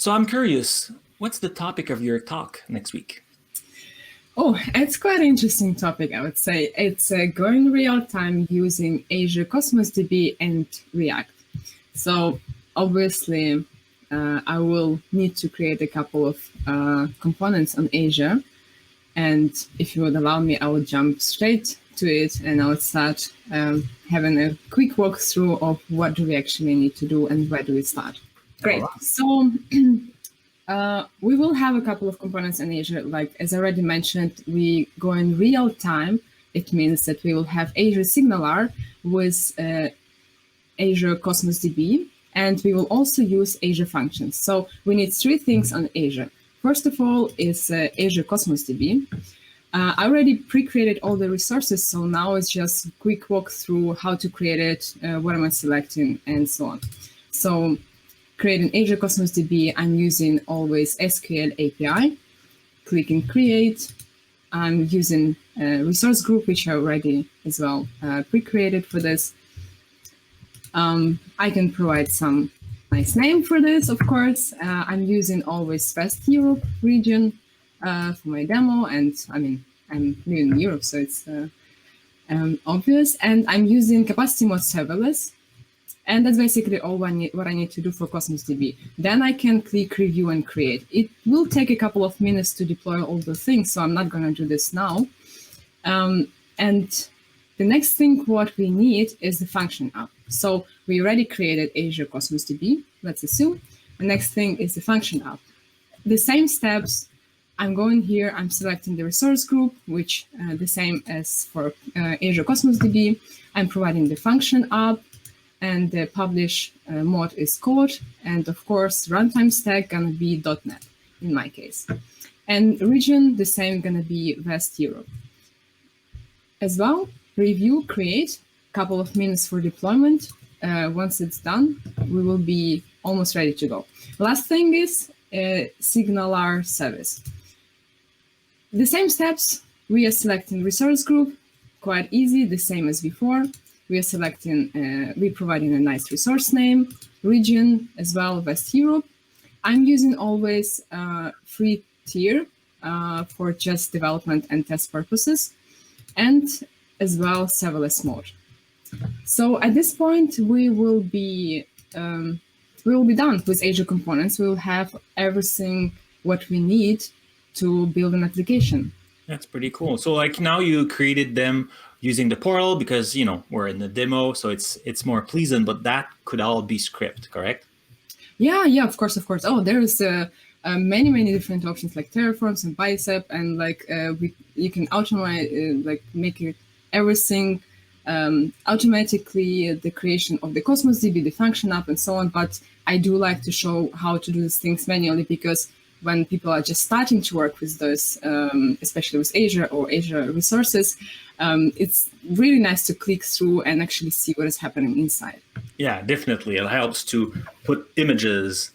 So I'm curious, what's the topic of your talk next week? Oh, it's quite an interesting topic, I would say. It's going real time using Azure CosmosDB and React. So obviously, I will need to create a couple of components on Azure. And if you would allow me, I would jump straight to it and I would start having a quick walkthrough of what do we actually need to do and where do we start. Great. Right. So we will have a couple of components in Azure. Like, as I already mentioned, we go in real time. It means that we will have Azure SignalR with Azure CosmosDB, and we will also use Azure Functions. So we need three things on Azure. First of all is Azure CosmosDB. I already pre-created all the resources, so now it's just a quick walk through how to create it, what am I selecting, and so on. So creating Azure CosmosDB, I'm using always SQL API. Clicking Create. I'm using a resource group, which I already as well pre-created for this. I can provide some nice name for this, of course. I'm using always West Europe region for my demo, and I mean, I'm living in Europe, so it's obvious. And I'm using capacity mode serverless, and that's basically all what I need to do for CosmosDB. Then I can click Review and Create. It will take a couple of minutes to deploy all the things, so I'm not going to do this now. And the next thing what we need is the function app. So we already created Azure CosmosDB, let's assume. The next thing is the function app. The same steps, I'm going here, I'm selecting the resource group, which the same as for Azure CosmosDB. I'm providing the function app, and the publish mode is code. And of course, runtime stack gonna be .NET in my case. And region, the same, gonna be West Europe. As well, review, create, couple of minutes for deployment. Once it's done, we will be almost ready to go. Last thing is SignalR service. The same steps, we are selecting resource group, quite easy, the same as before. We are selecting, we're providing a nice resource name, region as well, West Europe. I'm using always free tier for just development and test purposes, and as well serverless mode. So at this point, we will be done with Azure components. We will have everything what we need to build an application. That's pretty cool. So like now you created them using the portal because, you know, we're in the demo, so it's more pleasant, but that could all be script, correct? Yeah, of course. Oh, there's many different options like Terraforms and Bicep, and like you can automate, like make it everything automatically, the creation of the CosmosDB, the function app, and so on. But I do like to show how to do these things manually, because when people are just starting to work with those, especially with Azure or Azure resources, it's really nice to click through and actually see what is happening inside. Yeah, definitely. It helps to put images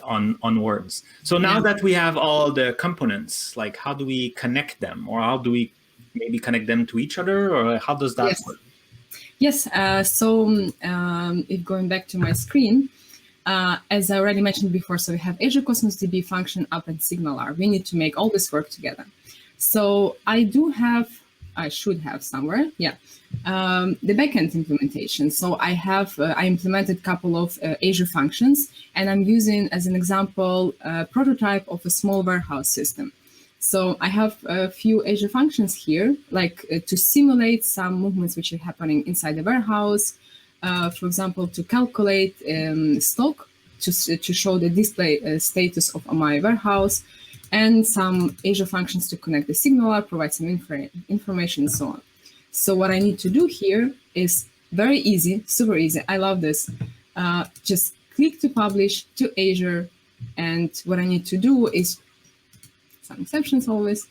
on words. So now that we have all the components, like how do we connect them, or how do we maybe connect them to each other, or how does that work? Yes. So if going back to my screen, as I already mentioned before, so we have Azure CosmosDB, function app, and SignalR. We need to make all this work together. So I should have somewhere, the backend implementation. So I implemented a couple of Azure functions, and I'm using as an example a prototype of a small warehouse system. So I have a few Azure functions here, like to simulate some movements which are happening inside the warehouse. For example, to calculate stock, to show the display status of my warehouse, and some Azure functions to connect the SignalR, provide some information, and so on. So what I need to do here is very easy, super easy. I love this. Just click to publish to Azure, and what I need to do is, some exceptions always,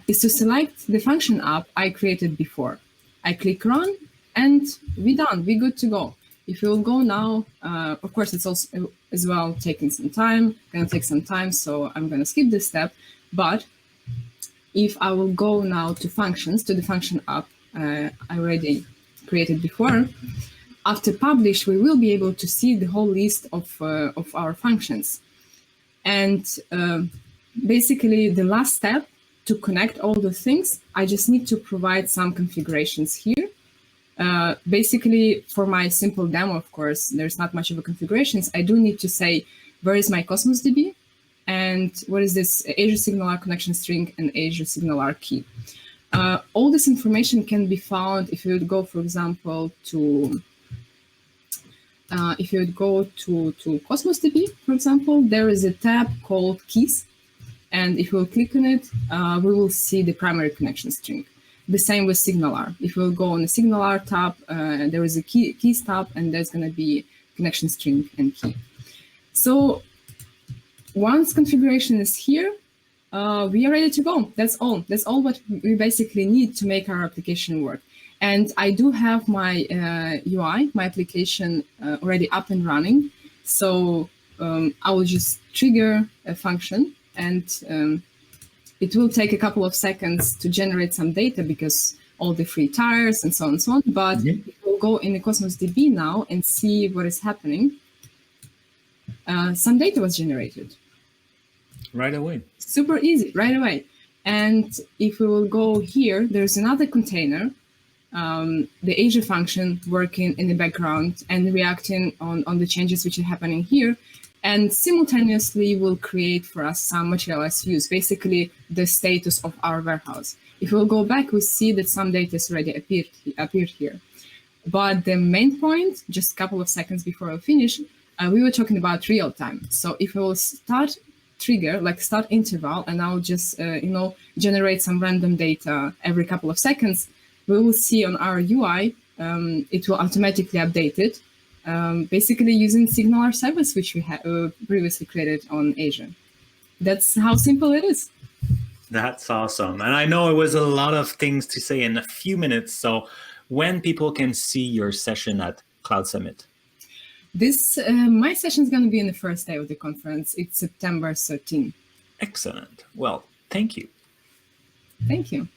is to select the function app I created before. I click Run, and we're done. We're good to go. If you will go now, of course, it's also as well taking some time, gonna take some time, so I'm gonna skip this step. But if I will go now to functions, to the function app I already created before, after publish, we will be able to see the whole list of our functions. And basically, the last step to connect all the things, I just need to provide some configurations here. Basically, for my simple demo, of course, there's not much of a configurations. I do need to say, where is my CosmosDB? And what is this Azure SignalR connection string and Azure SignalR key? All this information can be found if you would go, for example, to CosmosDB, for example, there is a tab called Keys. And if we'll click on it, we will see the primary connection string. The same with SignalR. If we'll go on the SignalR tab, there is a keys tab, and there's going to be connection string and key. So once configuration is here, we are ready to go. That's all. That's all what we basically need to make our application work. And I do have my UI, my application already up and running. So I will just trigger a function, and it will take a couple of seconds to generate some data because all the free tires and so on and so on. But we'll go in the Cosmos DB now and see what is happening. Some data was generated. Right away. Super easy, right away. And if we will go here, there's another container, the Azure function working in the background and reacting on the changes which are happening here. And simultaneously will create for us some materialized views, basically the status of our warehouse. If we'll go back, we see that some data has already appeared here. But the main point, just a couple of seconds before I finish, we were talking about real time. So if we will start trigger, like start interval, and I'll just generate some random data every couple of seconds, we will see on our UI, it will automatically update it. Basically using SignalR service, which we have previously created on Azure. That's how simple it is. That's awesome. And I know it was a lot of things to say in a few minutes. So when people can see your session at Cloud Summit? My session is going to be in the first day of the conference. It's September 13. Excellent. Well, thank you. Thank you.